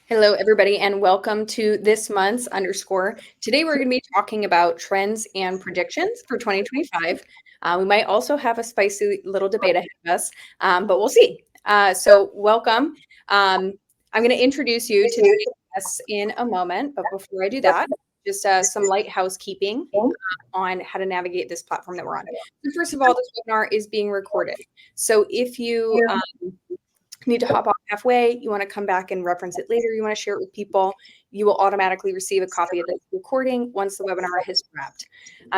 Hello, everybody, and welcome to this month's underscore. Today, we're going to be talking about trends and predictions for 2025. We might also have a spicy little debate ahead of us, but we'll see. So, welcome. I'm going to introduce you to today's guests in a moment, but before I do that, just some light housekeeping on how to navigate this platform that we're on. So first of all, this webinar is being recorded. So if you need to hop off halfway, you want to come back and reference it later, you want to share it with people, you will automatically receive a copy of this recording once the webinar has wrapped.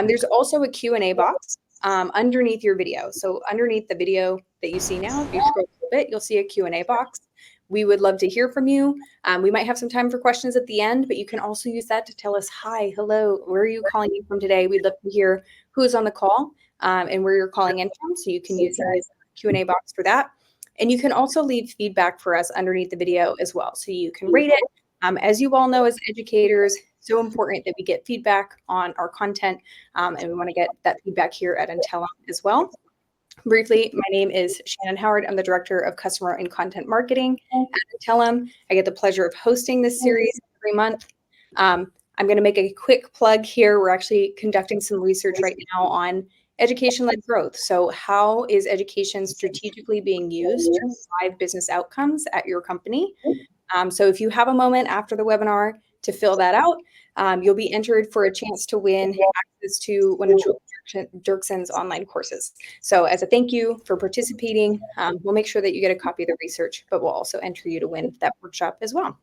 There's also a Q&A box underneath your video. So underneath the video that you see now, if you scroll a bit, you'll see a Q&A box. We would love to hear from you. We might have some time for questions at the end, but you can also use that to tell us, hi, hello, where are you calling in from today? We'd love to hear who is on the call and where you're calling in from. So you can use the Q&A box for that. And you can also leave feedback for us underneath the video as well. So you can rate it. As you all know, as educators, so important that we get feedback on our content. And we want to get that feedback here at Intellum as well. Briefly, my name is Shannon Howard. I'm the Director of Customer and Content Marketing at Intellum. I get the pleasure of hosting this series every month. I'm going to make a quick plug here. We're actually conducting some research right now on education-led growth. So how is education strategically being used to drive business outcomes at your company? So if you have a moment after the webinar to fill that out, you'll be entered for a chance to win access to one of Dirkson's online courses. So as a thank you for participating, we'll make sure that you get a copy of the research, but we'll also enter you to win that workshop as well.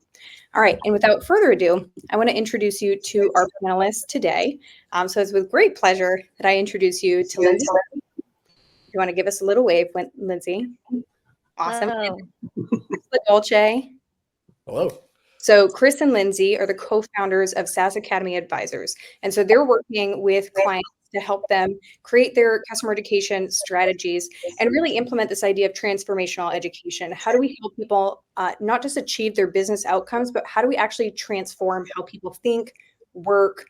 All right, and without further ado, I want to introduce you to our panelists today. So it's with great pleasure that I introduce you to Lindsay. You want to give us a little wave, Lindsay? Awesome. Dolce. Hello. So Chris and Lindsay are the co-founders of SaaS Academy Advisors. And so they're working with clients to help them create their customer education strategies and really implement this idea of transformational education. How do we help people not just achieve their business outcomes, but how do we actually transform how people think, work,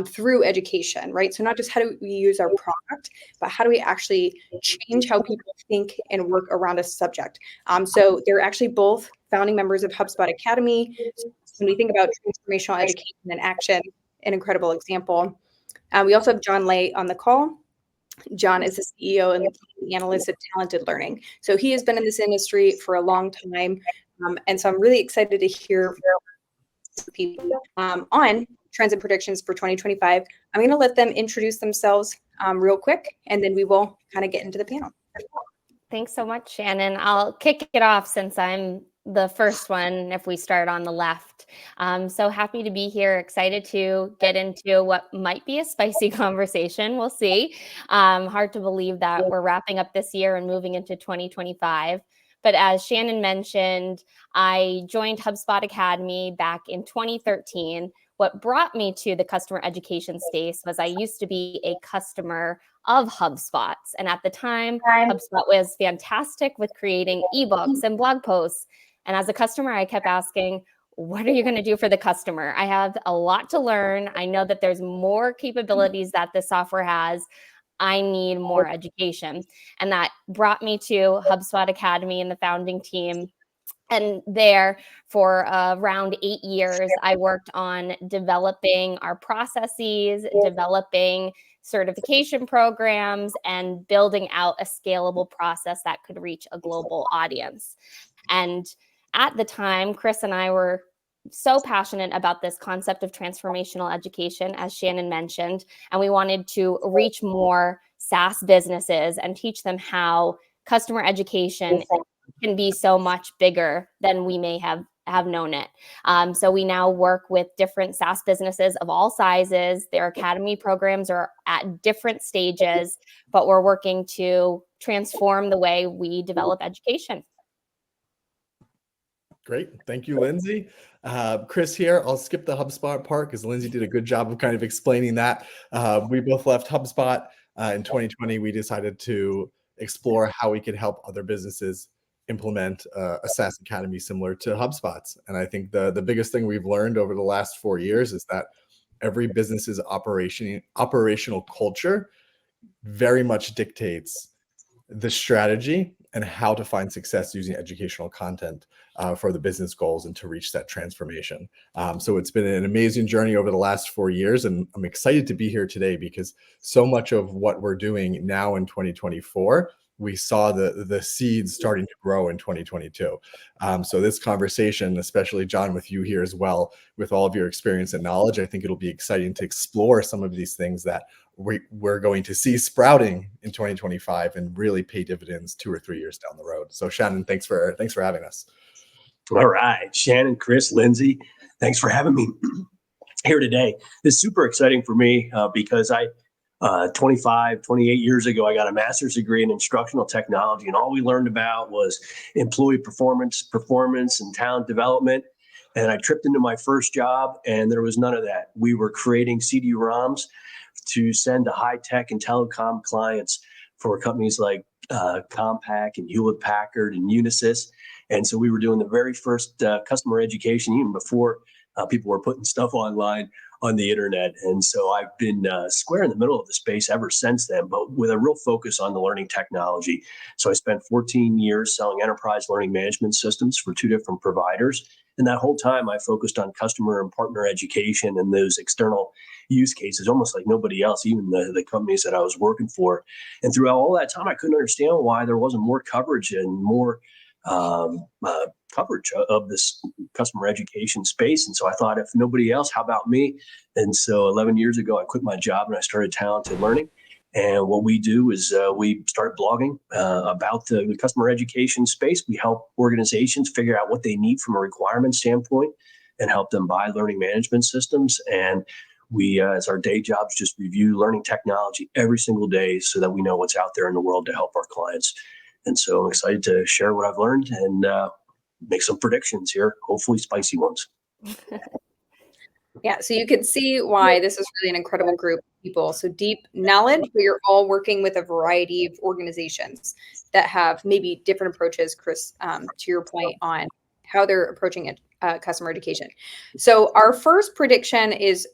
through education, right? So not just how do we use our product, but how do we actually change how people think and work around a subject? So they're actually both founding members of HubSpot Academy. So when we think about transformational education and action, an incredible example. We also have John Lay on the call. John is the CEO and analyst at Talented Learning. So he has been in this industry for a long time. And so I'm really excited to hear from people on trends and predictions for 2025. I'm going to let them introduce themselves real quick, and then we will kind of get into the panel. Thanks so much, Shannon. I'll kick it off since I'm the first one if we start on the left. So happy to be here, excited to get into what might be a spicy conversation. We'll see. Hard to believe that we're wrapping up this year and moving into 2025. But as Shannon mentioned, I joined HubSpot Academy back in 2013. What brought me to the customer education space was I used to be a customer of HubSpot's. And at the time, HubSpot was fantastic with creating ebooks and blog posts. And as a customer, I kept asking, what are you going to do for the customer? I have a lot to learn. I know that there's more capabilities that this software has. I need more education. And that brought me to HubSpot Academy and the founding team. And there for around 8 years, I worked on developing our processes, developing certification programs, and building out a scalable process that could reach a global audience. And at the time, Chris and I were so passionate about this concept of transformational education, as Shannon mentioned, and we wanted to reach more SaaS businesses and teach them how customer education can be so much bigger than we may have known it. So we now work with different SaaS businesses of all sizes. Their academy programs are at different stages, but we're working to transform the way we develop education. Great. Thank you, Lindsay. Chris here. I'll skip the HubSpot part because Lindsay did a good job of kind of explaining that. We both left HubSpot in 2020. We decided to explore how we could help other businesses implement a SaaS academy similar to HubSpot's. And I think the biggest thing we've learned over the last 4 years is that every business's operational culture very much dictates the strategy and how to find success using educational content for the business goals and to reach that transformation. So it's been an amazing journey over the last 4 years, and I'm excited to be here today because so much of what we're doing now in 2024, we saw the seeds starting to grow in 2022. So this conversation, especially John, with you here as well, with all of your experience and knowledge, I think it'll be exciting to explore some of these things that we're going to see sprouting in 2025 and really pay dividends 2 or 3 years down the road. So Shannon, thanks for having us. All right, Shannon, Chris, Lindsay, thanks for having me here today. This is super exciting for me because 28 years ago, I got a master's degree in instructional technology, and all we learned about was employee performance, and talent development. And I tripped into my first job, and there was none of that. We were creating CD-ROMs to send to high-tech and telecom clients for companies like Compaq and Hewlett Packard and Unisys. And so we were doing the very first customer education, even before people were putting stuff online on the internet. And so I've been square in the middle of the space ever since then, but with a real focus on the learning technology. So I spent 14 years selling enterprise learning management systems for 2 different providers. And that whole time I focused on customer and partner education and those external use cases, almost like nobody else, even the companies that I was working for. And throughout all that time, I couldn't understand why there wasn't more coverage and more coverage of this customer education space. And so I thought, if nobody else, how about me? And so 11 years ago, I quit my job and I started Talented Learning. And what we do is we start blogging about the customer education space. We help organizations figure out what they need from a requirement standpoint and help them buy learning management systems. And we, as our day jobs, just review learning technology every single day so that we know what's out there in the world to help our clients. And so I'm excited to share what I've learned and make some predictions here, hopefully spicy ones. Yeah, so you can see why this is really an incredible group of people. So deep knowledge, but you're all working with a variety of organizations that have maybe different approaches, Chris, to your point on how they're approaching it, customer education. So our first prediction is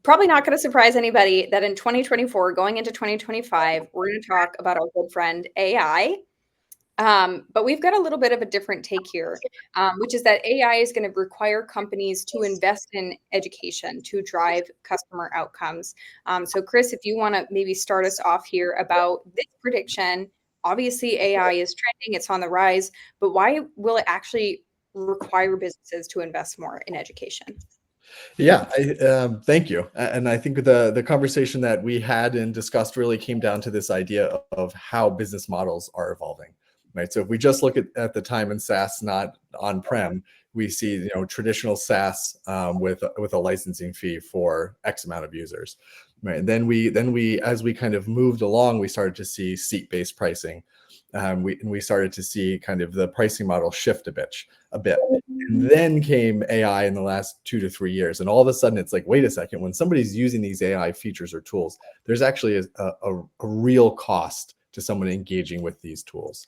probably not going to surprise anybody that in 2024, going into 2025, we're going to talk about our good friend AI. But we've got a little bit of a different take here, which is that AI is going to require companies to invest in education to drive customer outcomes. So Chris, if you want to maybe start us off here about this prediction. Obviously, AI is trending, it's on the rise, but why will it actually require businesses to invest more in education? Yeah, thank you. And I think the conversation that we had and discussed really came down to this idea of how business models are evolving, right? So if we just look at the time in SaaS, not on-prem, we see traditional SaaS with a licensing fee for X amount of users, right? And then we as we kind of moved along, we started to see seat-based pricing. We started to see kind of the pricing model shift a bit. And then came AI in the last 2 to 3 years. And all of a sudden it's like, wait a second, when somebody's using these AI features or tools, there's actually a real cost to someone engaging with these tools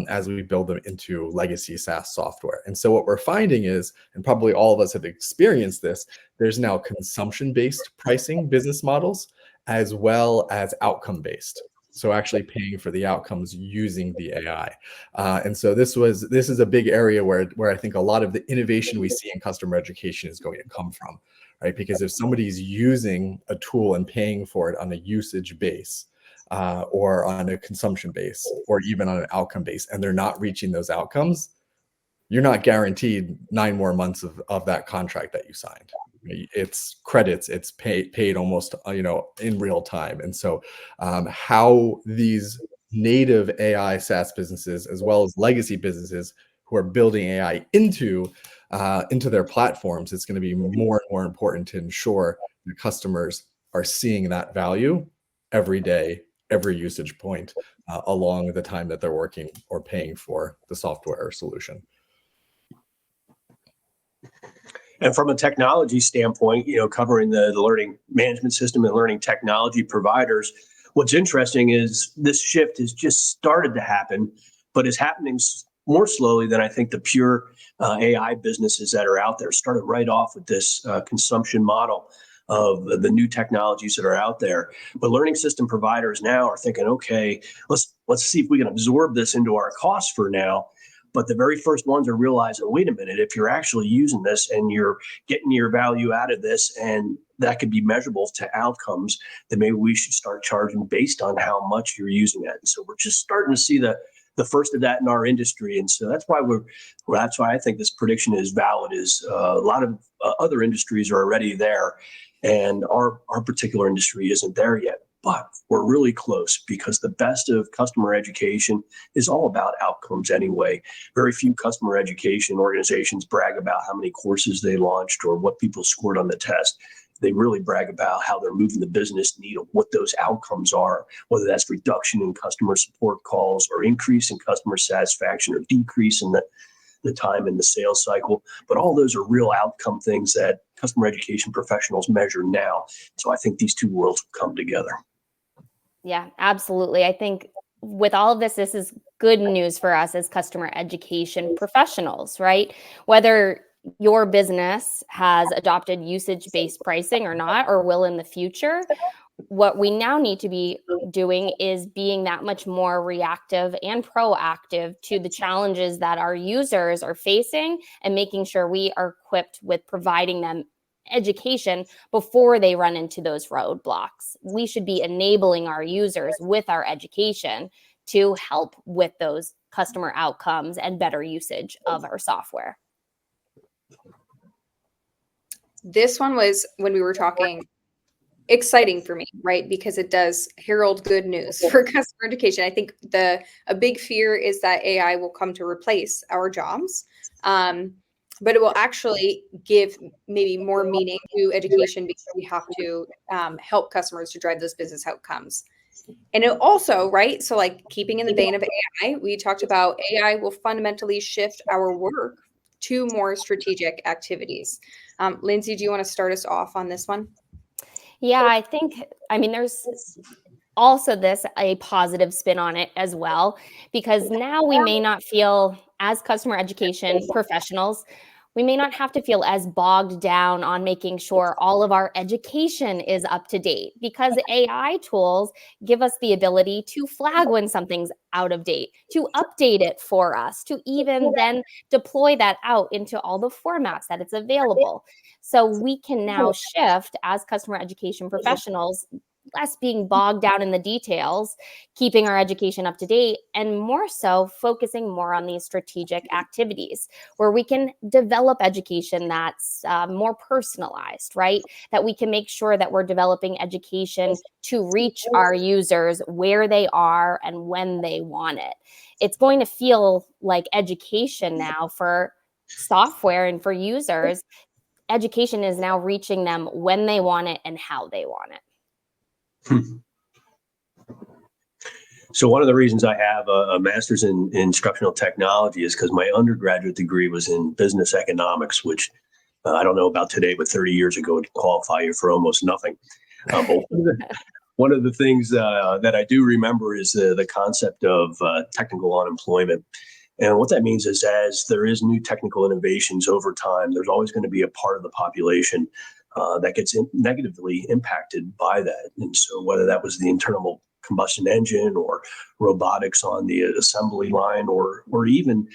as we build them into legacy SaaS software. And so what we're finding is, and probably all of us have experienced this, there's now consumption-based pricing business models as well as outcome-based. So actually paying for the outcomes using the AI. And so this is a big area where I think a lot of the innovation we see in customer education is going to come from, right? Because if somebody's using a tool and paying for it on a usage base, or on a consumption base, or even on an outcome base, and they're not reaching those outcomes, you're not guaranteed 9 more months of that contract that you signed. It's credits, it's paid almost in real time. And so how these native AI SaaS businesses, as well as legacy businesses who are building AI into their platforms, it's going to be more and more important to ensure the customers are seeing that value every day, every usage point along the time that they're working or paying for the software or solution. And from a technology standpoint, covering the learning management system and learning technology providers, what's interesting is this shift has just started to happen, but is happening more slowly than I think the pure AI businesses that are out there. Started right off with this consumption model. of the new technologies that are out there. But learning system providers now are thinking, okay, let's see if we can absorb this into our costs for now. But the very first ones are realizing, wait a minute, if you're actually using this and you're getting your value out of this, and that could be measurable to outcomes, then maybe we should start charging based on how much you're using it. And so we're just starting to see the first of that in our industry. And so that's why I think this prediction is valid, is a lot of other industries are already there, and our particular industry isn't there yet. But we're really close, because the best of customer education is all about outcomes anyway. Very few customer education organizations brag about how many courses they launched or what people scored on the test. They really brag about how they're moving the business needle, what those outcomes are, whether that's reduction in customer support calls or increase in customer satisfaction or decrease in the time in the sales cycle. But all those are real outcome things that customer education professionals measure now. So I think these two worlds will come together. Yeah, absolutely. I think with all of this, this is good news for us as customer education professionals, right? Whether your business has adopted usage-based pricing or not, or will in the future, what we now need to be doing is being that much more reactive and proactive to the challenges that our users are facing, and making sure we are equipped with providing them education before they run into those roadblocks. We should be enabling our users with our education to help with those customer outcomes and better usage of our software. This one was, when we were talking, exciting for me, right? Because it does herald good news for customer education. I think a big fear is that AI will come to replace our jobs. But it will actually give maybe more meaning to education, because we have to help customers to drive those business outcomes. And it also, right, so like keeping in the vein of AI, we talked about AI will fundamentally shift our work to more strategic activities. Lindsay, do you want to start us off on this one? Yeah, I mean, there's also a positive spin on it as well, because now we may not feel, as customer education professionals, we may not have to feel as bogged down on making sure all of our education is up to date, because AI tools give us the ability to flag when something's out of date, to update it for us, to even then deploy that out into all the formats that it's available. So we can now shift as customer education professionals, less being bogged down in the details, keeping our education up to date, and more so focusing more on these strategic activities where we can develop education that's more personalized, right? That we can make sure that we're developing education to reach our users where they are and when they want it. It's going to feel like education now for software and for users. Education is now reaching them when they want it and how they want it. So one of the reasons I have a master's in instructional technology is because my undergraduate degree was in business economics, which I don't know about today, but 30 years ago would qualify you for almost nothing. But one of the things that I do remember is the concept of technical unemployment. And what that means is, as there is new technical innovations over time, there's always going to be a part of the population that gets negatively impacted by that. And so whether that was the internal combustion engine or robotics on the assembly line, or even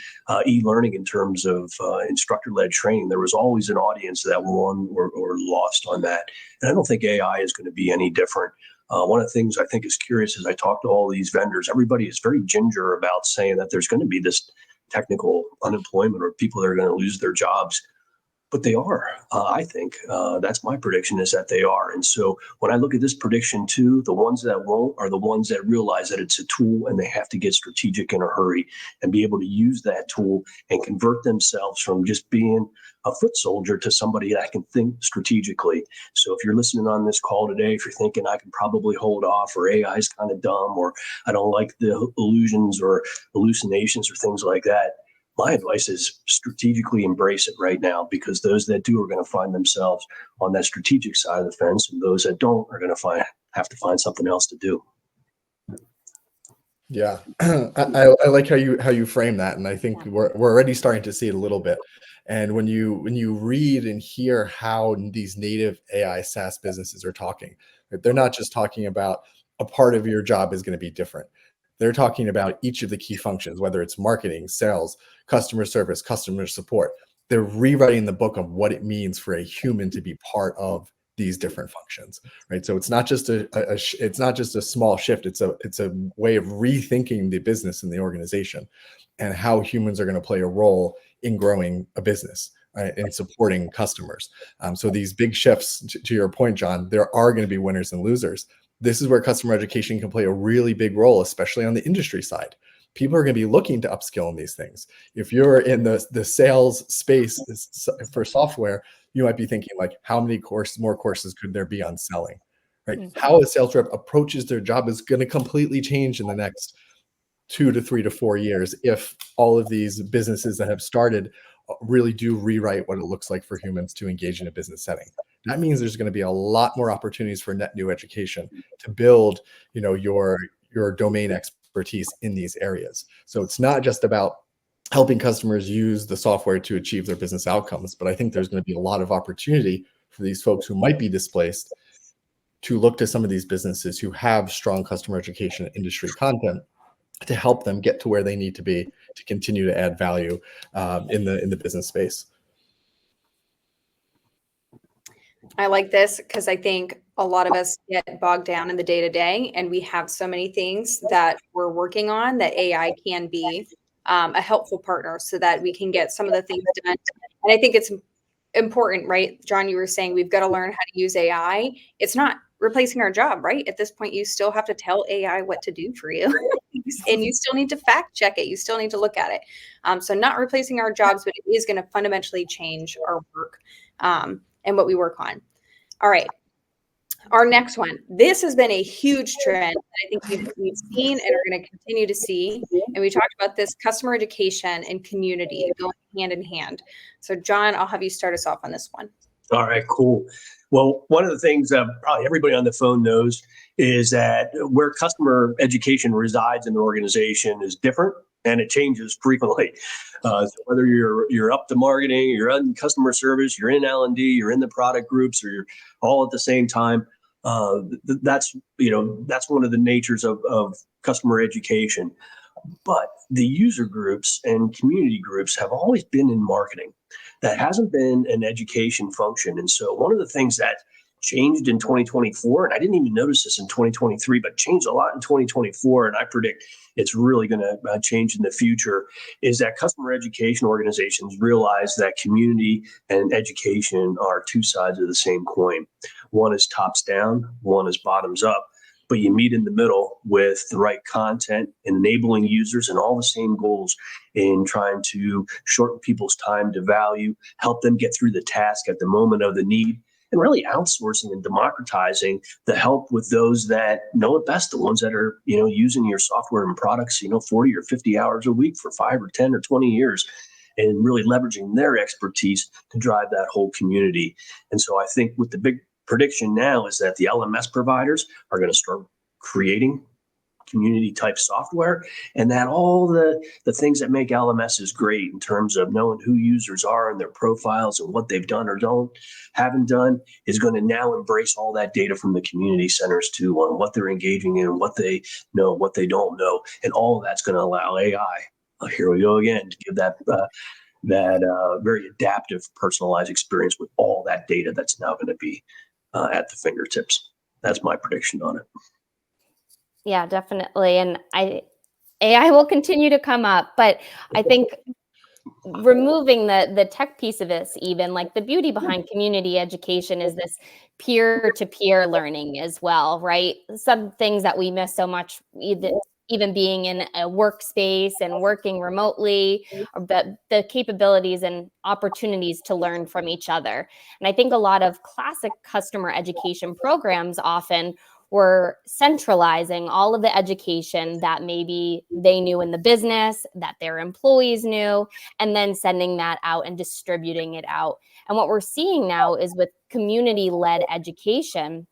e-learning in terms of instructor-led training, there was always an audience that won or lost on that. And I don't think AI is going to be any different. One of the things I think is curious is I talk to all these vendors, everybody is very ginger about saying that there's going to be this technical unemployment or people that are going to lose their jobs. But they are, I think. That's my prediction, is that they are. And so when I look at this prediction too, the ones that won't are the ones that realize that it's a tool and they have to get strategic in a hurry and be able to use that tool and convert themselves from just being a foot soldier to somebody that can think strategically. So if you're listening on this call today, if you're thinking I can probably hold off, or AI is kind of dumb, or I don't like the illusions or hallucinations or things like that, my advice is strategically embrace it right now, because those that do are going to find themselves on that strategic side of the fence, and those that don't are going to have to find something else to do. Yeah, I like how you frame that, and I think Yeah. we're already starting to see it a little bit. And when you read and hear how these native AI SaaS businesses are talking, right, they're not just talking about a part of your job is going to be different. They're talking about each of the key functions, whether it's marketing, sales, customer service, customer support. They're rewriting the book of what it means for a human to be part of these different functions, right? So it's not just it's not just a small shift. It's a way of rethinking the business and the organization, and how humans are going to play a role in growing a business, right, and supporting customers. So these big shifts, to your point, John, there are going to be winners and losers. This is where customer education can play a really big role, especially on the industry side. People are going to be looking to upskill in these things. If you're in the sales space for software, you might be thinking like, how many more courses could there be on selling, right? Mhm. How a sales rep approaches their job is going to completely change in the next 2 to 3 to 4 years if all of these businesses that have started really do rewrite what it looks like for humans to engage in a business setting. That means there's going to be a lot more opportunities for net new education to build, your domain expertise in these areas. So it's not just about helping customers use the software to achieve their business outcomes, but I think there's going to be a lot of opportunity for these folks who might be displaced to look to some of these businesses who have strong customer education and industry content to help them get to where they need to be to continue to add value in the business space. I like this because I think a lot of us get bogged down in the day to day, and we have so many things that we're working on that AI can be a helpful partner so that we can get some of the things done. And I think it's important, right? John, you were saying we've got to learn how to use AI. It's not replacing our job, right? At this point, you still have to tell AI what to do for you. And you still need to fact check it. You still need to look at it. So not replacing our jobs, but it is going to fundamentally change our work and what we work on. All right. Our next one. This has been a huge trend that I think we've seen and are going to continue to see. And we talked about this customer education and community going hand in hand. So, John, I'll have you start us off on this one. All right, cool. Well, one of the things probably everybody on the phone knows is that where customer education resides in the organization is different and it changes frequently. So whether you're up to marketing, you're in customer service, you're in L&D, you're in the product groups, or you're all at the same time, that's one of the natures of customer education. But the user groups and community groups have always been in marketing. That hasn't been an education function. And so one of the things that changed in 2024, and I didn't even notice this in 2023, but changed a lot in 2024, and I predict it's really going to change in the future, is that customer education organizations realize that community and education are two sides of the same coin. One is tops down, one is bottoms up. But you meet in the middle with the right content, enabling users and all the same goals in trying to shorten people's time to value, help them get through the task at the moment of the need, and really outsourcing and democratizing the help with those that know it best, the ones that are, using your software and products, 40 or 50 hours a week for 5 or 10 or 20 years, and really leveraging their expertise to drive that whole community. And so I think with the big prediction now is that the LMS providers are going to start creating community type software, and that all the things that make LMSs great in terms of knowing who users are and their profiles and what they've done or haven't done is going to now embrace all that data from the community centers too, on what they're engaging in, what they know, what they don't know, and all of that's going to allow AI. Here we go again to give that very adaptive, personalized experience with all that data that's now going to be at the fingertips. That's my prediction on it. Yeah, definitely. And AI will continue to come up, but I think removing the tech piece of this, even like the beauty behind community education is this peer-to-peer learning as well, right? Some things that we miss so much, even being in a workspace and working remotely, but the capabilities and opportunities to learn from each other. And I think a lot of classic customer education programs often were centralizing all of the education that maybe they knew in the business, that their employees knew, and then sending that out and distributing it out. And what we're seeing now is with community-led education,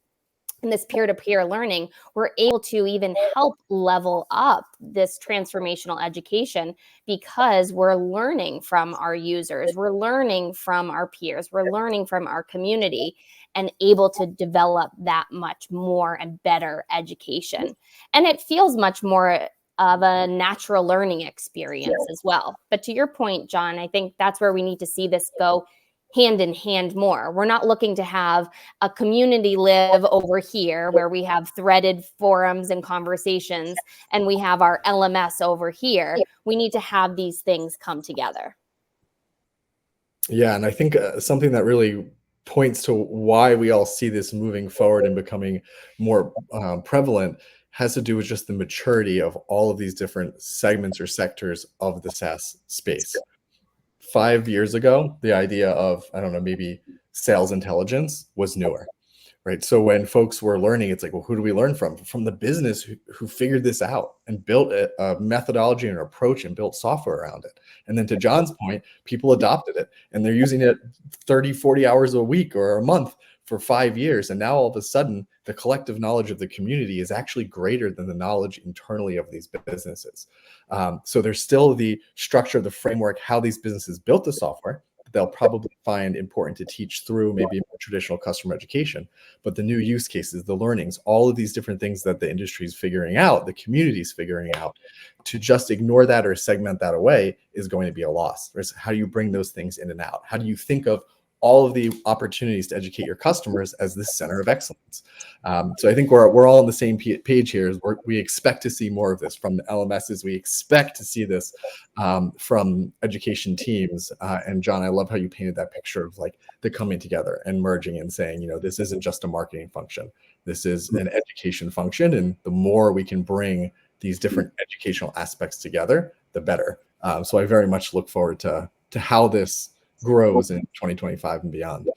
and this peer-to-peer learning, we're able to even help level up this transformational education because we're learning from our users, we're learning from our peers, we're learning from our community, and able to develop that much more and better education. And it feels much more of a natural learning experience as well. But to your point, John, I think that's where we need to see this go hand in hand more. We're not looking to have a community live over here where we have threaded forums and conversations, and we have our LMS over here. We need to have these things come together. Yeah, and I think something that really points to why we all see this moving forward and becoming more prevalent has to do with just the maturity of all of these different segments or sectors of the SaaS space. 5 years ago, the idea of, I don't know, maybe sales intelligence was newer, right? So when folks were learning, it's like, well, who do we learn from? From the business who figured this out and built a methodology and an approach and built software around it. And then to John's point, people adopted it and they're using it 30, 40 hours a week or a month for 5 years. And now all of a sudden, the collective knowledge of the community is actually greater than the knowledge internally of these businesses. So there's still the structure, the framework, how these businesses built the software. They'll probably find important to teach through maybe more traditional customer education, but the new use cases, the learnings, all of these different things that the industry is figuring out, the community is figuring out, to just ignore that or segment that away is going to be a loss. There's how do you bring those things in and out? How do you think of all of the opportunities to educate your customers as the center of excellence? So I think we're all on the same page here. We expect to see more of this from the LMSs. We expect to see this from education teams. And John, I love how you painted that picture of like the coming together and merging and saying, this isn't just a marketing function. This is an education function. And the more we can bring these different educational aspects together, the better. So I very much look forward to how this grows in 2025 and beyond.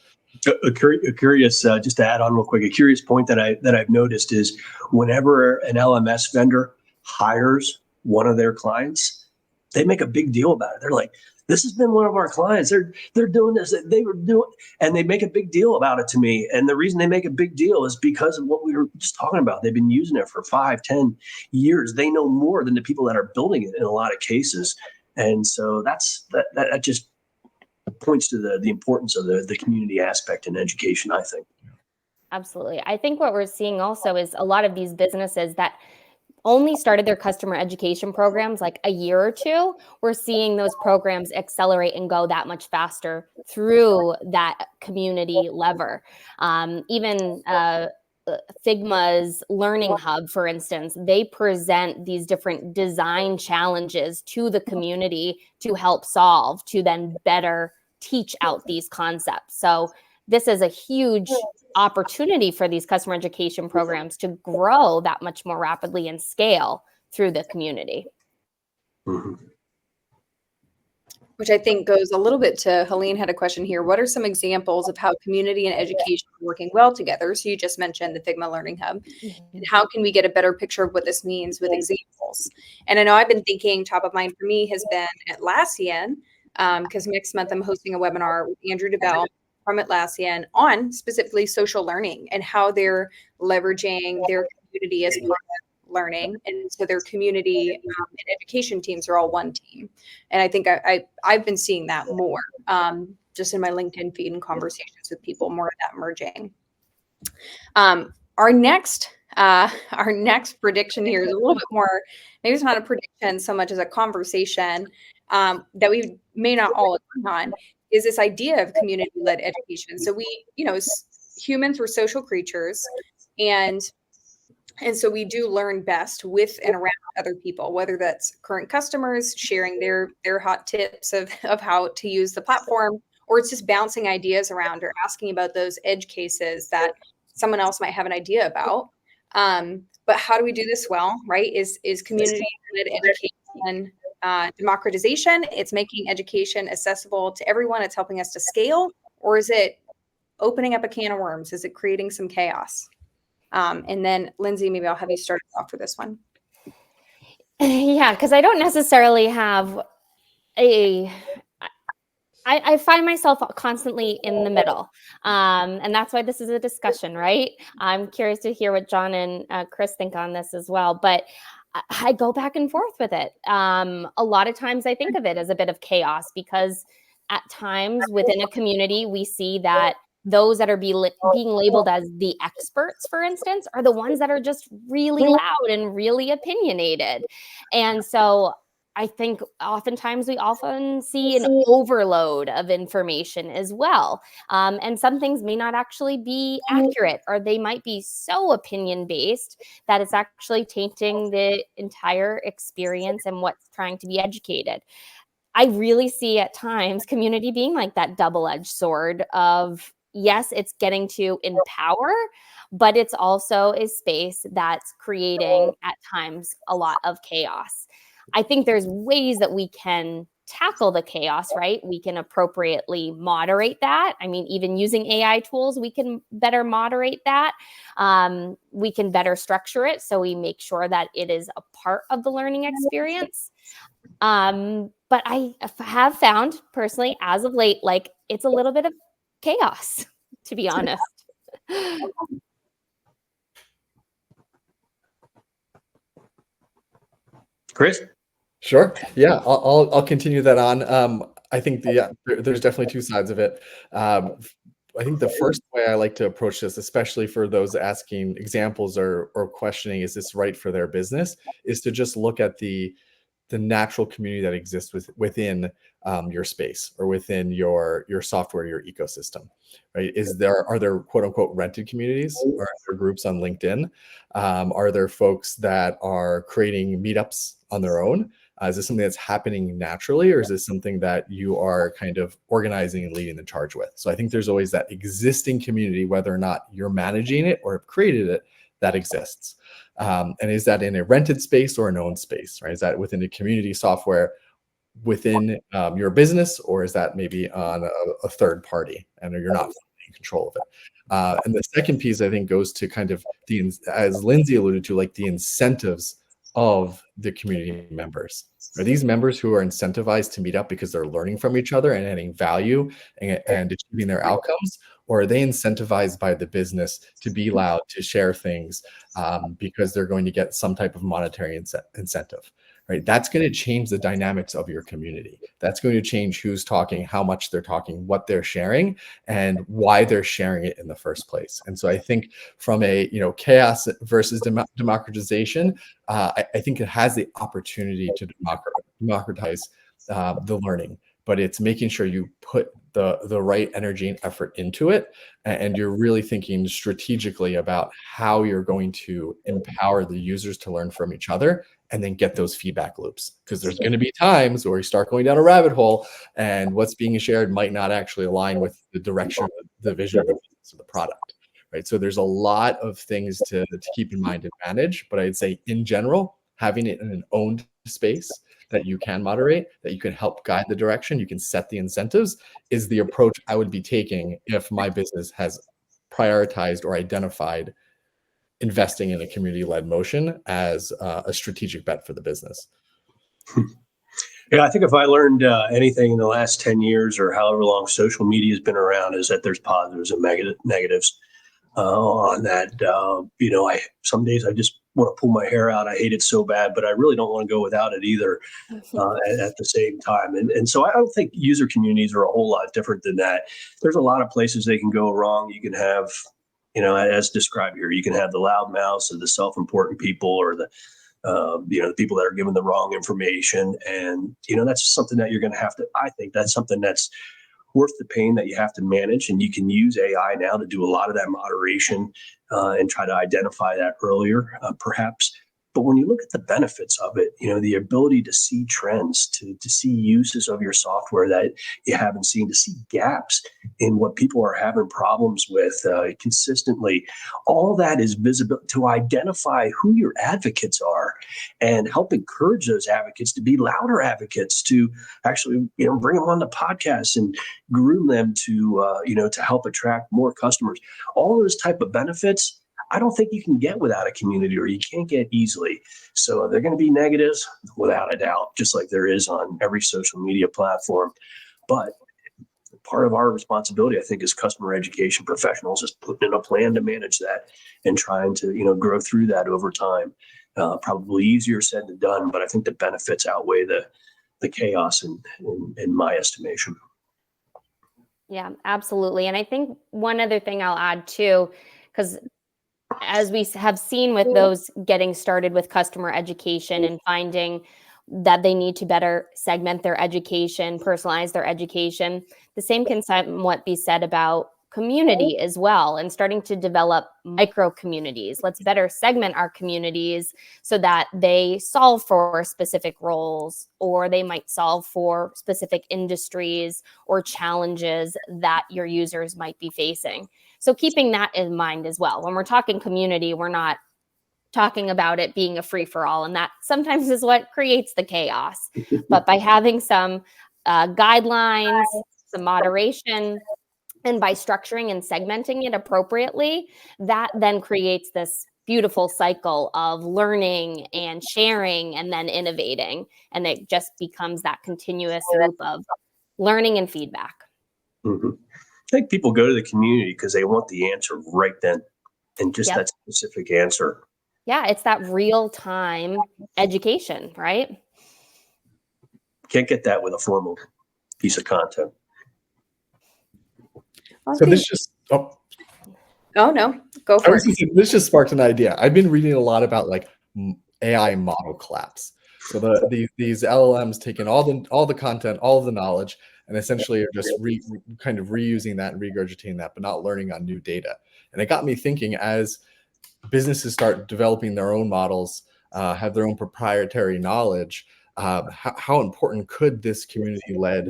A curious, just to add on real quick, a curious point that I've noticed is whenever an LMS vendor hires one of their clients, they make a big deal about it. They're like, "This has been one of our clients. They're doing this. They were doing," and they make a big deal about it to me. And the reason they make a big deal is because of what we were just talking about. They've been using it for 5, 10 years. They know more than the people that are building it in a lot of cases. And so that just points to the importance of the community aspect in education, I think. Absolutely. I think what we're seeing also is a lot of these businesses that only started their customer education programs like a year or two, we're seeing those programs accelerate and go that much faster through that community lever. Even Figma's Learning Hub, for instance, they present these different design challenges to the community to help solve, to then better teach out these concepts. So this is a huge opportunity for these customer education programs to grow that much more rapidly and scale through the community. Mm-hmm. Which I think goes a little bit to, Helene had a question here. What are some examples of how community and education are working well together? So you just mentioned the Figma Learning Hub. And how can we get a better picture of what this means with examples? And I know I've been thinking top of mind for me has been Atlassian, because next month I'm hosting a webinar with Andrew DeBell from Atlassian on specifically social learning and how they're leveraging their community as part of learning. And so their community and education teams are all one team. And I think I've been seeing that more just in my LinkedIn feed and conversations with people, more of that merging. Our next prediction here is a little bit more, maybe it's not a prediction so much as a conversation that we may not all agree on, is this idea of community-led education. So we, humans were social creatures, and so we do learn best with and around other people, whether that's current customers sharing their hot tips of how to use the platform, or it's just bouncing ideas around or asking about those edge cases that someone else might have an idea about. But how do we do this well, right? Is community-led education democratization? It's making education accessible to everyone. It's helping us to scale, or is it opening up a can of worms? Is it creating some chaos? And then Lindsay, maybe I'll have you start off for this one. Yeah, because I don't necessarily have I find myself constantly in the middle. And that's why this is a discussion, right? I'm curious to hear what John and Chris think on this as well. But I go back and forth with it. A lot of times I think of it as a bit of chaos because at times within a community, we see that those that are being labeled as the experts, for instance, are the ones that are just really loud and really opinionated. And so I think oftentimes we often see an overload of information as well. And some things may not actually be accurate, or they might be so opinion based that it's actually tainting the entire experience and what's trying to be educated. I really see at times community being like that double-edged sword of, yes, it's getting to empower, but it's also a space that's creating at times a lot of chaos. I think there's ways that we can tackle the chaos, right? We can appropriately moderate that. I mean, even using AI tools, we can better moderate that. We can better structure it so we make sure that it is a part of the learning experience. But I have found personally, as of late, like it's a little bit of chaos, to be honest. Chris? Sure. Yeah, I'll continue that on. I think there's definitely two sides of it. I think the first way I like to approach this, especially for those asking examples or questioning, is this right for their business, is to just look at the natural community that exists within your space or within your software, your ecosystem, right? Are there quote unquote rented communities, or are there groups on LinkedIn? Are there folks that are creating meetups on their own? Is this something that's happening naturally, or is this something that you are kind of organizing and leading the charge with? So I think there's always that existing community, whether or not you're managing it or have created it, that exists. And is that in a rented space or an owned space, right? Is that within a community software within your business, or is that maybe on a third party and you're not in control of it? And the second piece, I think, goes to kind of as Lindsay alluded to, like the incentives of the community members. Are these members who are incentivized to meet up because they're learning from each other and adding value and achieving their outcomes? Or are they incentivized by the business to be loud, to share things because they're going to get some type of monetary incentive? Right? That's going to change the dynamics of your community. That's going to change who's talking, how much they're talking, what they're sharing, and why they're sharing it in the first place. And so I think from a chaos versus democratization, I think it has the opportunity to democratize the learning, but it's making sure you put the right energy and effort into it, and you're really thinking strategically about how you're going to empower the users to learn from each other and then get those feedback loops, because there's going to be times where you start going down a rabbit hole and what's being shared might not actually align with the direction of the vision of the business or the product, right? So there's a lot of things to keep in mind and manage, but I'd say in general, having it in an owned space that you can moderate, that you can help guide the direction, you can set the incentives, is the approach I would be taking if my business has prioritized or identified investing in a community-led motion as a strategic bet for the business. Yeah, I think if I learned anything in the last 10 years or however long social media has been around, is that there's positives and negatives on that. Some days I just want to pull my hair out. I hate it so bad, but I really don't want to go without it either at the same time. And so I don't think user communities are a whole lot different than that. There's a lot of places they can go wrong. You can have, as described here, you can have the loudmouths or the self-important people, or the people that are given the wrong information. And, that's something that you're going to have to, I think that's something that's worth the pain that you have to manage. And you can use AI now to do a lot of that moderation and try to identify that earlier, perhaps. But when you look at the benefits of it, the ability to see trends, to see uses of your software that you haven't seen, to see gaps in what people are having problems with consistently, all that is visible, to identify who your advocates are and help encourage those advocates to be louder advocates, to actually, bring them on the podcast and groom them to help attract more customers. All those type of benefits, I don't think you can get without a community, or you can't get easily. So they're going to be negatives without a doubt, just like there is on every social media platform. But part of our responsibility, I think, as customer education professionals, is putting in a plan to manage that and trying to, grow through that over time. Probably easier said than done, but I think the benefits outweigh the chaos in my estimation. Yeah, absolutely. And I think one other thing I'll add too, because as we have seen with those getting started with customer education and finding that they need to better segment their education, personalize their education, the same can somewhat be said about community as well, and starting to develop micro communities. Let's better segment our communities so that they solve for specific roles, or they might solve for specific industries or challenges that your users might be facing. So keeping that in mind as well. When we're talking community, we're not talking about it being a free-for-all, and that sometimes is what creates the chaos. But by having some guidelines, some moderation, and by structuring and segmenting it appropriately, that then creates this beautiful cycle of learning and sharing and then innovating. And it just becomes that continuous loop of learning and feedback. Mm-hmm. I think people go to the community because they want the answer right then, and just that specific answer. Yeah, it's that real-time education, right? Can't get that with a formal piece of content. So this just oh no, go for it. This just sparked an idea. I've been reading a lot about like AI model collapse. So these LLMs taking all the content, all of the knowledge, and essentially are just kind of reusing that and regurgitating that, but not learning on new data. And it got me thinking, as businesses start developing their own models, have their own proprietary knowledge, how important could this community-led,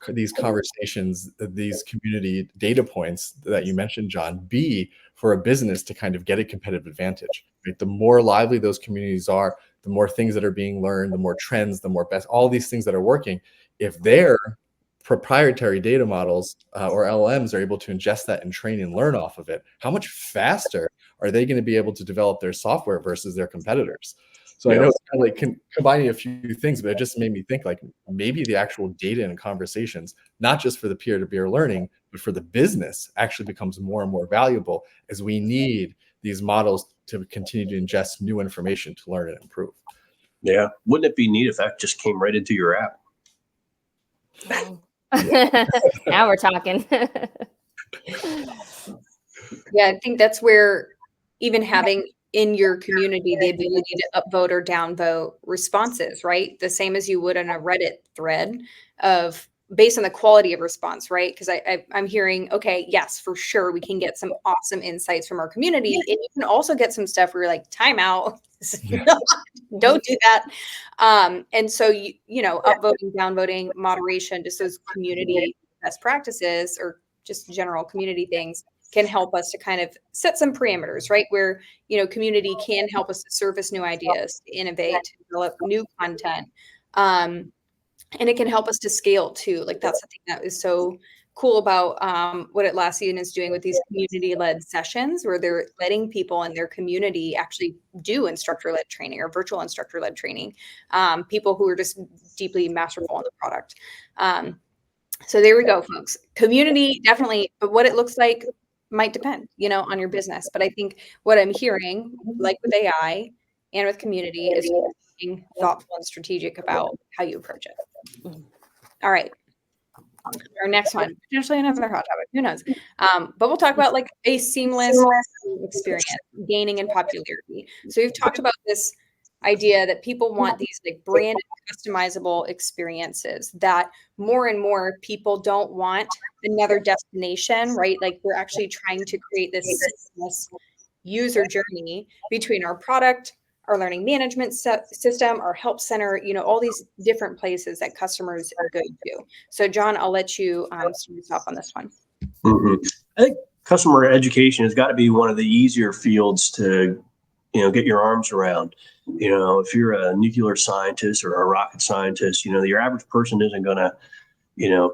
these conversations, these community data points that you mentioned, John, be for a business to kind of get a competitive advantage? Right? The more lively those communities are, the more things that are being learned, the more trends, the more best, all these things that are working. If their proprietary data models or LLMs are able to ingest that and train and learn off of it, how much faster are they going to be able to develop their software versus their competitors? So I know it's kind of like combining a few things, but it just made me think like maybe the actual data and conversations, not just for the peer-to-peer learning, but for the business, actually becomes more and more valuable, as we need these models to continue to ingest new information to learn and improve. Yeah. Wouldn't it be neat if that just came right into your app? Now we're talking. Yeah, I think that's where even having in your community the ability to upvote or downvote responses, right? The same as you would in a Reddit thread of based on the quality of response, right? Because I'm hearing, okay, yes, for sure, we can get some awesome insights from our community. And you can also get some stuff where you're like, time out, don't do that. And so, upvoting, downvoting, moderation, just those community best practices or just general community things can help us to kind of set some parameters, right? Where, community can help us to surface new ideas, to innovate, to develop new content. And it can help us to scale too. Like that's something that is so cool about what Atlassian is doing with these community-led sessions, where they're letting people in their community actually do instructor-led training or virtual instructor-led training, people who are just deeply masterful in the product. So there we go, folks. Community, definitely, but what it looks like might depend, on your business. But I think what I'm hearing, like with AI and with community, is being thoughtful and strategic about how you approach it. All right. Our next one, potentially another hot topic, who knows? But we'll talk about like a seamless experience, gaining in popularity. So we've talked about this idea that people want these like branded, customizable experiences, that more and more people don't want another destination, right? Like we're actually trying to create this seamless user journey between our product, our learning management system, our help center, all these different places that customers go to. So John, I'll let you start us off on this one. Mm-hmm. I think customer education has got to be one of the easier fields to, get your arms around. If you're a nuclear scientist or a rocket scientist, your average person isn't going to,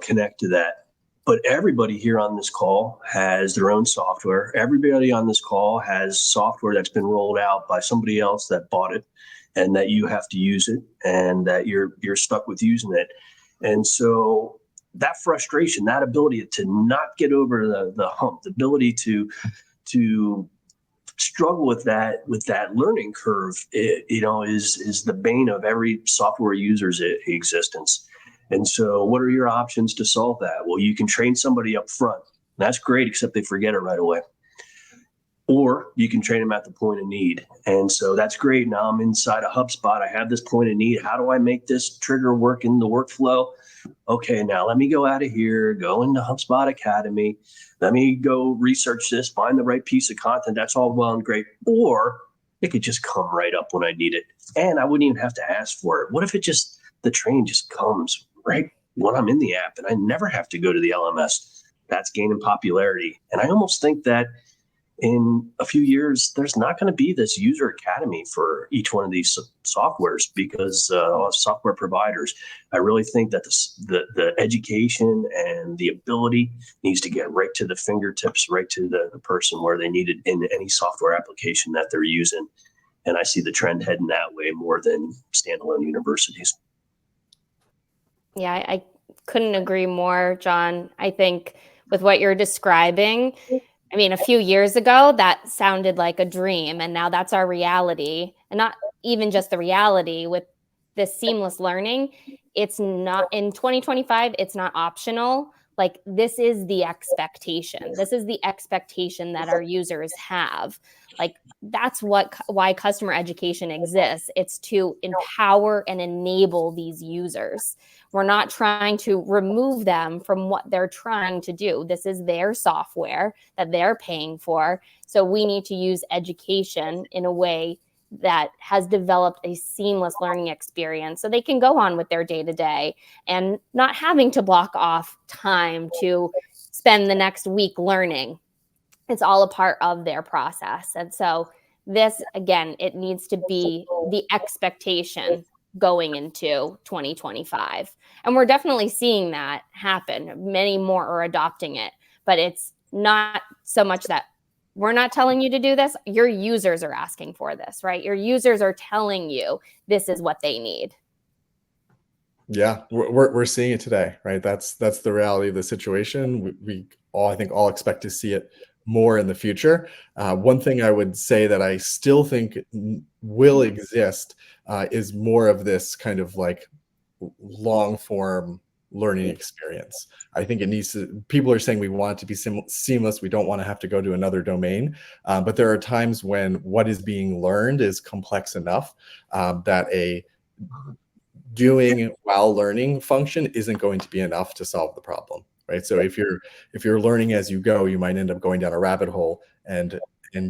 connect to that. But everybody here on this call has their own software. Everybody on this call has software that's been rolled out by somebody else that bought it, and that you have to use it, and that you're stuck with using it. And so that frustration, that ability to not get over the hump, the ability to struggle with that learning curve, is the bane of every software user's existence. And so what are your options to solve that? Well, you can train somebody up front. That's great, except they forget it right away. Or you can train them at the point of need. And so that's great. Now I'm inside a HubSpot. I have this point of need. How do I make this trigger work in the workflow? Okay, now let me go out of here, go into HubSpot Academy. Let me go research this, find the right piece of content. That's all well and great. Or it could just come right up when I need it. And I wouldn't even have to ask for it. What if the training just comes right when I'm in the app and I never have to go to the LMS? That's gaining popularity. And I almost think that in a few years, there's not going to be this user academy for each one of these softwares because software providers. I really think that the education and the ability needs to get right to the fingertips, right to the person where they need it in any software application that they're using. And I see the trend heading that way more than standalone universities. Yeah, I couldn't agree more, John. I think with what you're describing, I mean, a few years ago, that sounded like a dream, and now that's our reality. And not even just the reality with this seamless learning. It's not in 2025, it's not optional. Like, this is the expectation. This is the expectation that our users have. Like, that's why customer education exists. It's to empower and enable these users. We're not trying to remove them from what they're trying to do. This is their software that they're paying for. So we need to use education in a way that has developed a seamless learning experience so they can go on with their day-to-day and not having to block off time to spend the next week learning. It's all a part of their process. And so this, again, it needs to be the expectation going into 2025. And we're definitely seeing that happen. Many more are adopting it, but it's not so much that we're not telling you to do this. Your users are asking for this, right? Your users are telling you this is what they need. Yeah, we're seeing it today, right? That's the reality of the situation. We all, I think, all expect to see it more in the future. One thing I would say that I still think will exist is more of this kind of like long form learning experience. I think it needs to, people are saying we want it to be seamless. We don't want to have to go to another domain. But there are times when what is being learned is complex enough that a doing while learning function isn't going to be enough to solve the problem, right? So if you're learning as you go, you might end up going down a rabbit hole and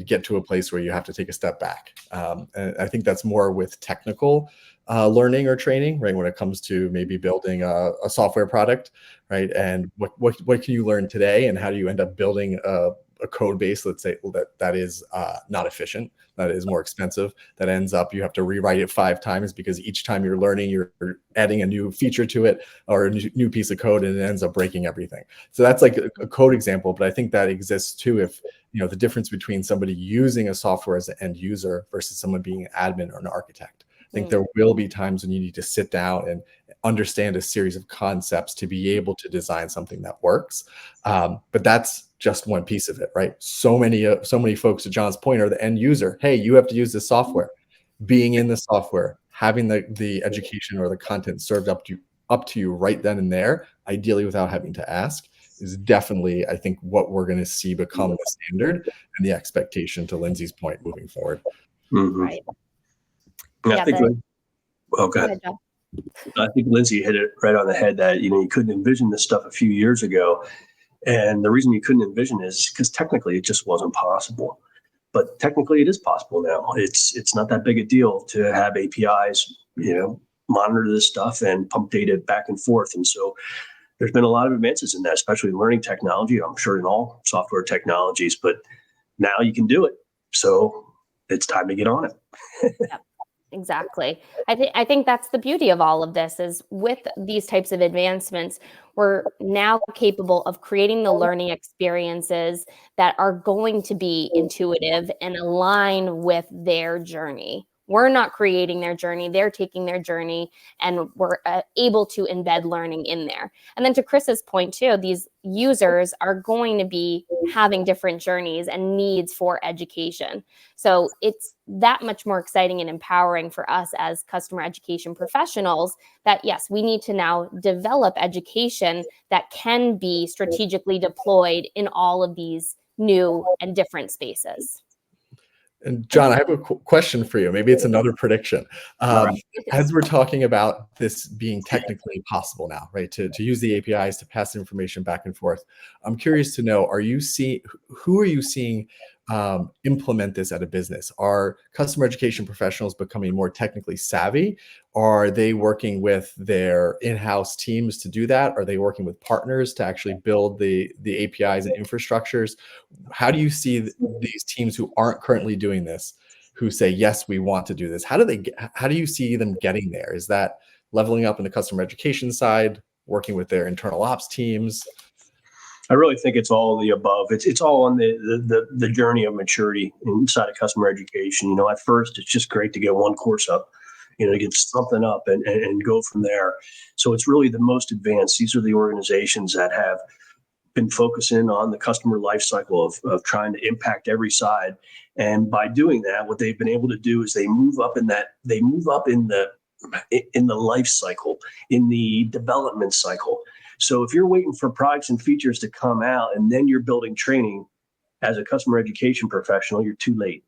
get to a place where you have to take a step back. And I think that's more with technical learning or training, right? When it comes to maybe building a software product, right? And what can you learn today, and how do you end up building a code base, let's say, that is not efficient, that is more expensive, that ends up you have to rewrite it 5 times because each time you're learning, you're adding a new feature to it or a new piece of code, and it ends up breaking everything. So that's like a code example, but I think that exists too if, the difference between somebody using a software as an end user versus someone being an admin or an architect. I think there will be times when you need to sit down and understand a series of concepts to be able to design something that works. But that's just one piece of it, right? So many folks, to John's point, are the end user. Hey, you have to use this software. Being in the software, having the education or the content served up to you right then and there, ideally without having to ask, is definitely, I think, what we're going to see become the standard and the expectation, to Lindsay's point, moving forward. Mm-hmm. Right. And Yeah, I think, go ahead. I think Lindsay hit it right on the head that, you couldn't envision this stuff a few years ago. And the reason you couldn't envision it is because technically it just wasn't possible. But technically it is possible now. It's not that big a deal to have APIs, monitor this stuff and pump data back and forth. And so there's been a lot of advances in that, especially in learning technology. I'm sure in all software technologies, but now you can do it. So it's time to get on it. Yep, exactly. I think that's the beauty of all of this is with these types of advancements, we're now capable of creating the learning experiences that are going to be intuitive and align with their journey. We're not creating their journey, they're taking their journey, and we're able to embed learning in there. And then to Chris's point too, these users are going to be having different journeys and needs for education. So it's that much more exciting and empowering for us as customer education professionals that, yes, we need to now develop education that can be strategically deployed in all of these new and different spaces. And John, I have a question for you. Maybe it's another prediction. As we're talking about this being technically possible now, right, to use the APIs to pass information back and forth, I'm curious to know, who are you seeing implement this at a business? Are customer education professionals becoming more technically savvy? Are they working with their in-house teams to do that? Are they working with partners to actually build the APIs and infrastructures? How do you see these teams who aren't currently doing this, who say, yes, we want to do this? How do you see them getting there? Is that leveling up in the customer education side, working with their internal ops teams? I really think it's all of the above. It's all on the journey of maturity inside of customer education. At first it's just great to get one course up, to get something up and go from there. So it's really the most advanced. These are the organizations that have been focusing on the customer life cycle of trying to impact every side. And by doing that, what they've been able to do is they move up in the life cycle, in the development cycle. So if you're waiting for products and features to come out and then you're building training as a customer education professional, you're too late.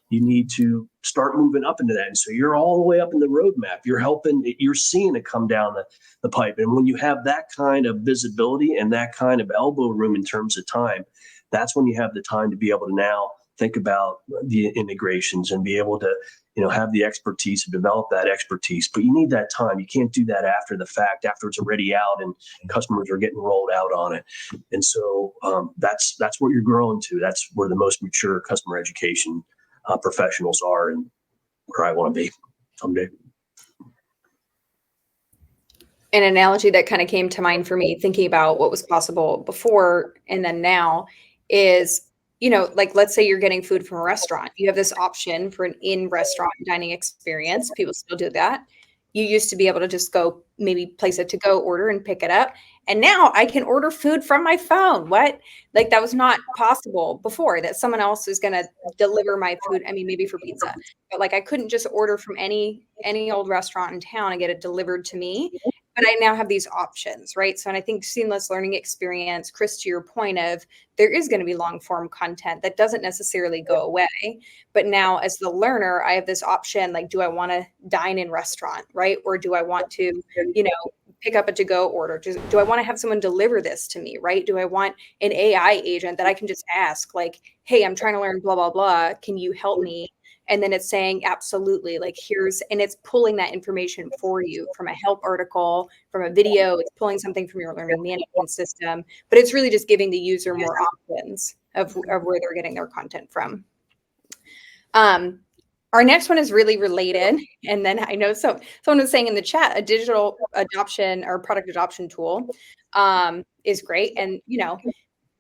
You need to start moving up into that. And so you're all the way up in the roadmap. You're seeing it come down the pipe. And when you have that kind of visibility and that kind of elbow room in terms of time, that's when you have the time to be able to now think about the integrations and be able to, have the expertise to develop that expertise. But you need that time. You can't do that after the fact, after it's already out and customers are getting rolled out on it. And so that's what you're growing to. That's where the most mature customer education professionals are, and where I want to be someday. An analogy that kind of came to mind for me thinking about what was possible before and then now is, like, let's say you're getting food from a restaurant. You have this option for an in-restaurant dining experience. People still do that. You used to be able to just go maybe place it to go order and pick it up. And now I can order food from my phone. What? Like, that was not possible before, that someone else is going to deliver my food. I mean, maybe for pizza, but like I couldn't just order from any old restaurant in town and get it delivered to me. But I now have these options, right? So, and I think seamless learning experience, Chris, to your point of, there is going to be long form content that doesn't necessarily go away. But now as the learner, I have this option, like, do I want to dine in restaurant, right? Or do I want to, pick up a to-go order? Do I want to have someone deliver this to me, right? Do I want an AI agent that I can just ask, like, hey, I'm trying to learn blah, blah, blah. Can you help me? And then it's saying, absolutely, like, and it's pulling that information for you from a help article, from a video, it's pulling something from your learning management system, but it's really just giving the user more options of where they're getting their content from. Our next one is really related. And then I know someone was saying in the chat, a digital adoption or product adoption tool is great. And,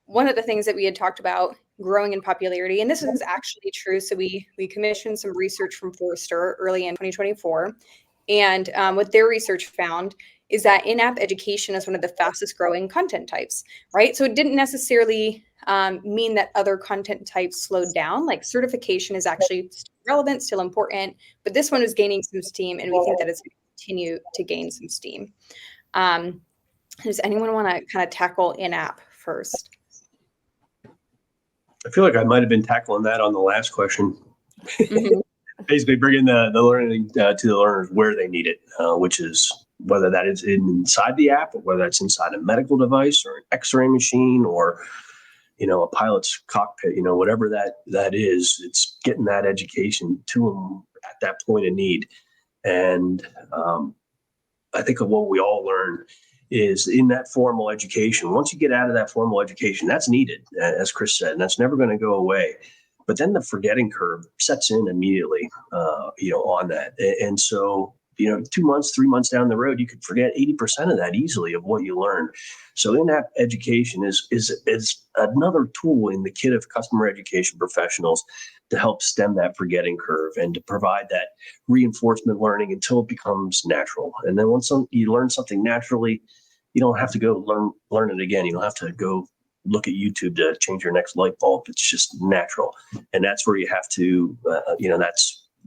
one of the things that we had talked about growing in popularity, and this is actually true. So we commissioned some research from Forrester early in 2024. And what their research found is that in-app education is one of the fastest growing content types, right? So it didn't necessarily mean that other content types slowed down. Like, certification is actually still relevant, still important, but this one is gaining some steam, and we think that it's going to continue to gain some steam. Does anyone want to kind of tackle in-app first? I feel like I might have been tackling that on the last question. Mm-hmm. Basically bringing the learning to the learners where they need it, which is whether that is inside the app or whether that's inside a medical device or an x-ray machine or, a pilot's cockpit, whatever that is, it's getting that education to them at that point of need. And I think of what we all learn is in that formal education. Once you get out of that formal education, that's needed, as Chris said, and that's never going to go away. But then the forgetting curve sets in immediately, on that. And so 2 months, 3 months down the road, you could forget 80% of that easily of what you learned. So in-app education is another tool in the kit of customer education professionals to help stem that forgetting curve and to provide that reinforcement learning until it becomes natural. And then once you learn something naturally, you don't have to go learn it again. You don't have to go look at YouTube to change your next light bulb. It's just natural. And that's where you have to,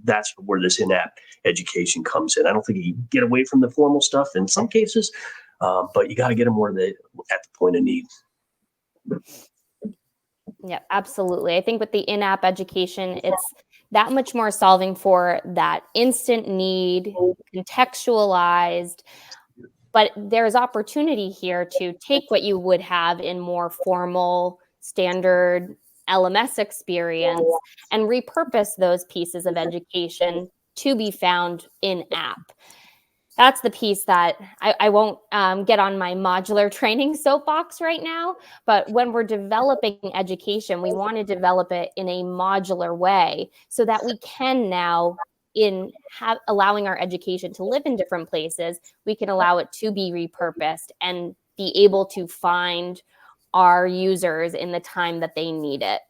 that's where this in-app education comes in. I don't think you get away from the formal stuff in some cases, but you got to get them where they at the point of need. Yeah, absolutely. I think with the in-app education, it's that much more solving for that instant need, contextualized, but there's opportunity here to take what you would have in more formal, standard LMS experience and repurpose those pieces of education to be found in app. That's the piece that I won't get on my modular training soapbox right now. But when we're developing education, we want to develop it in a modular way so that we can now, allowing our education to live in different places, we can allow it to be repurposed and be able to find our users in the time that they need it.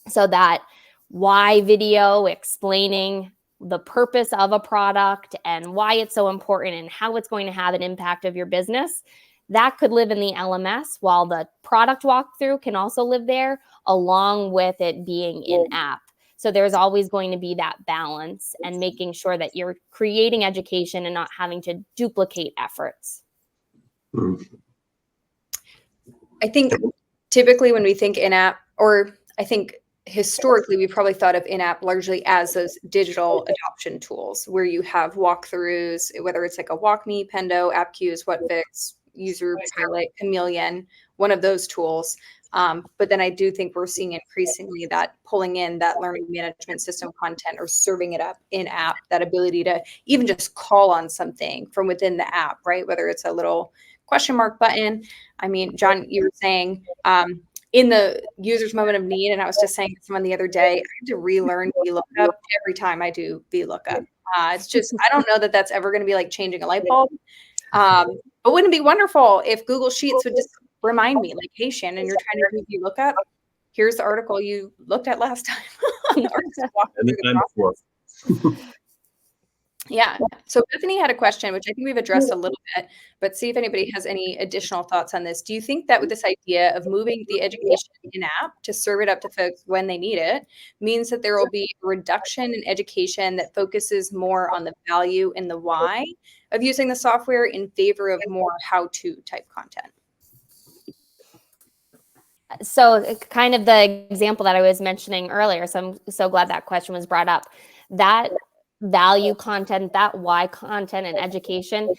So that why video explaining the purpose of a product and why it's so important and how it's going to have an impact of your business, that could live in the LMS, while the product walkthrough can also live there along with it being in app. So there's always going to be that balance and making sure that you're creating education and not having to duplicate efforts. I think typically when we think in-app, or I think historically, we probably thought of in-app largely as those digital adoption tools where you have walkthroughs, whether it's like a WalkMe, Pendo, AppQues, WhatFix, User Pilot, Chameleon, one of those tools. But then I do think we're seeing increasingly that pulling in that learning management system content or serving it up in app, that ability to even just call on something from within the app, right? Whether it's a little question mark button. I mean, John, you were saying in the user's moment of need, and I was just saying to someone the other day, I have to relearn VLOOKUP every time I do VLOOKUP. It's just, I don't know that that's ever going to be like changing a light bulb. But wouldn't it be wonderful if Google Sheets would just remind me, like, hey, Shannon, you're trying to do VLOOKUP. Here's the article you looked at last time. Or just walk through the process. Yeah. So Bethany had a question, which I think we've addressed a little bit, but see if anybody has any additional thoughts on this. Do you think that with this idea of moving the education in app to serve it up to folks when they need it means that there will be a reduction in education that focuses more on the value and the why of using the software in favor of more how-to type content? So kind of the example that I was mentioning earlier, so I'm so glad that question was brought up. That value content, that why content and education,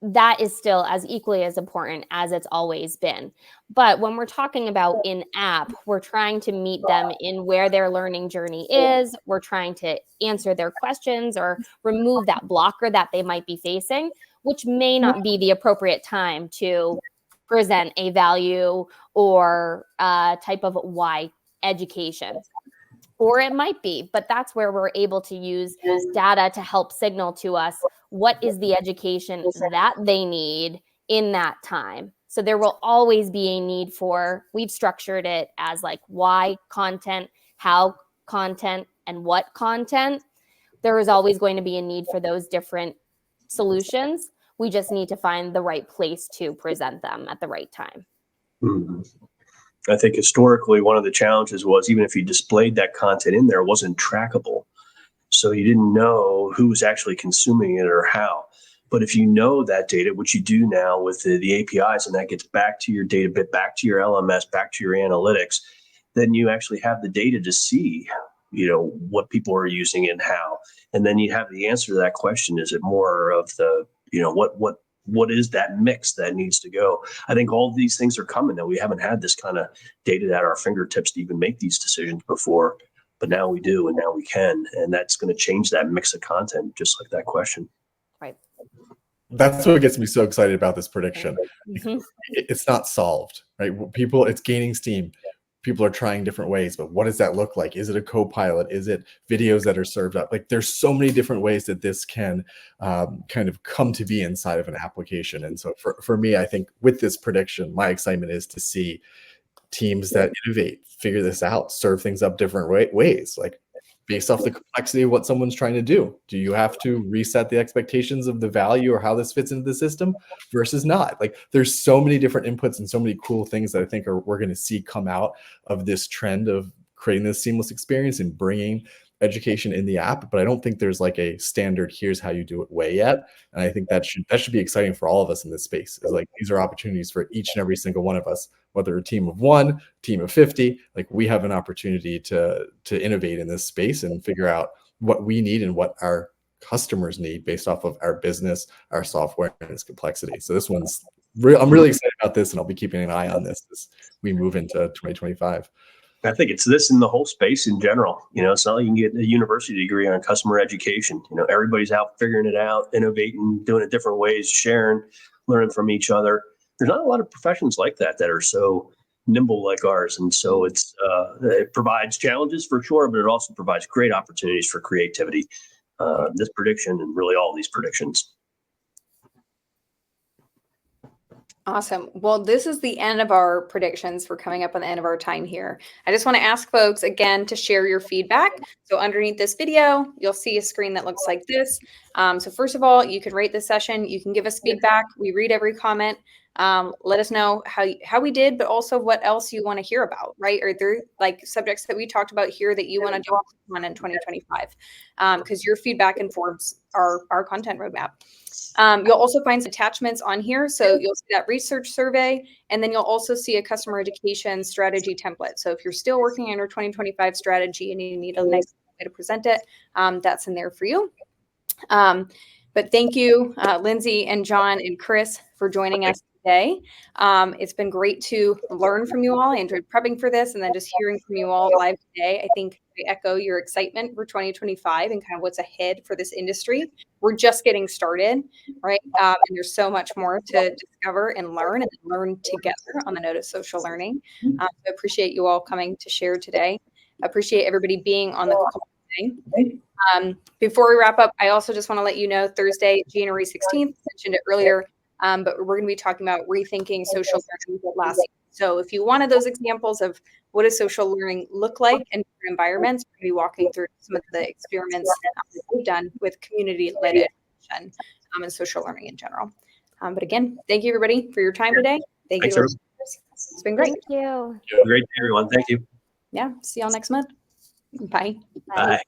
that is still as equally as important as it's always been. But when we're talking about in-app, we're trying to meet them in where their learning journey is. We're trying to answer their questions or remove that blocker that they might be facing, which may not be the appropriate time to present a value or type of why education. Or it might be, but that's where we're able to use data to help signal to us what is the education that they need in that time. So there will always be a need for, we've structured it as like why content, how content, and what content. There is always going to be a need for those different solutions. We just need to find the right place to present them at the right time. Mm-hmm. I think historically, one of the challenges was even if you displayed that content in there, it wasn't trackable. So you didn't know who was actually consuming it or how. But if you know that data, which you do now with the APIs, and that gets back to your data bit, back to your LMS, back to your analytics, then you actually have the data to see, what people are using and how. And then you have the answer to that question. Is it more of the, what is that mix that needs to go? I think all of these things are coming, that we haven't had this kind of data at our fingertips to even make these decisions before, but now we do, and now we can, and that's going to change that mix of content, just like that question. Right. That's what gets me so excited about this prediction. Mm-hmm. It's not solved, right? It's gaining steam. people are trying different ways, but what does that look like? Is it a co-pilot? Is it videos that are served up? Like there's so many different ways that this can kind of come to be inside of an application. And so for me, I think with this prediction, my excitement is to see teams that innovate, figure this out, serve things up different ways, like based off the complexity of what someone's trying to do. Do you have to reset the expectations of the value or how this fits into the system versus not? Like there's so many different inputs and so many cool things that I think we're going to see come out of this trend of creating this seamless experience and bringing education in the app. But I don't think there's like a standard, here's how you do it way yet. And I think that should be exciting for all of us in this space. Is like, these are opportunities for each and every single one of us, whether a team of 1, team of 50, like we have an opportunity to innovate in this space and figure out what we need and what our customers need based off of our business, our software, and its complexity. So this one's I'm really excited about this, and I'll be keeping an eye on this as we move into 2025. I think it's this in the whole space in general. It's not like you can get a university degree on customer education. Everybody's out figuring it out, innovating, doing it different ways, sharing, learning from each other. There's not a lot of professions like that are so nimble like ours. And so it provides challenges for sure, but it also provides great opportunities for creativity. This prediction and really all these predictions. Awesome. Well, this is the end of our predictions. We're coming up on the end of our time here. I just want to ask folks again to share your feedback. So underneath this video, you'll see a screen that looks like this. So first of all, you can rate this session. You can give us feedback. We read every comment. Let us know how we did, but also what else you want to hear about, right? Are there like subjects that we talked about here that you want to do on in 2025? Because your feedback informs our content roadmap. You'll also find some attachments on here. So you'll see that research survey, and then you'll also see a customer education strategy template. So if you're still working on your 2025 strategy and you need a nice way to present it, that's in there for you. But thank you, Lindsay and John and Chris, for joining us today. It's been great to learn from you all. I enjoyed prepping for this and then just hearing from you all live today. I think I echo your excitement for 2025 and kind of what's ahead for this industry. We're just getting started, right? And there's so much more to discover and learn together on the note of social learning. I appreciate you all coming to share today. I appreciate everybody being on the call today. Before we wrap up, I also just want to let you know Thursday, January 16th, mentioned it earlier, but we're going to be talking about rethinking social learning last year. So if you wanted those examples of what does social learning look like in different environments, we're going to be walking through some of the experiments that we've done with community-led education and social learning in general. But again, thank you everybody for your time today. Thank you. It's been great. Thank you. Great day, everyone. Thank you. Yeah. See y'all next month. Bye. Bye.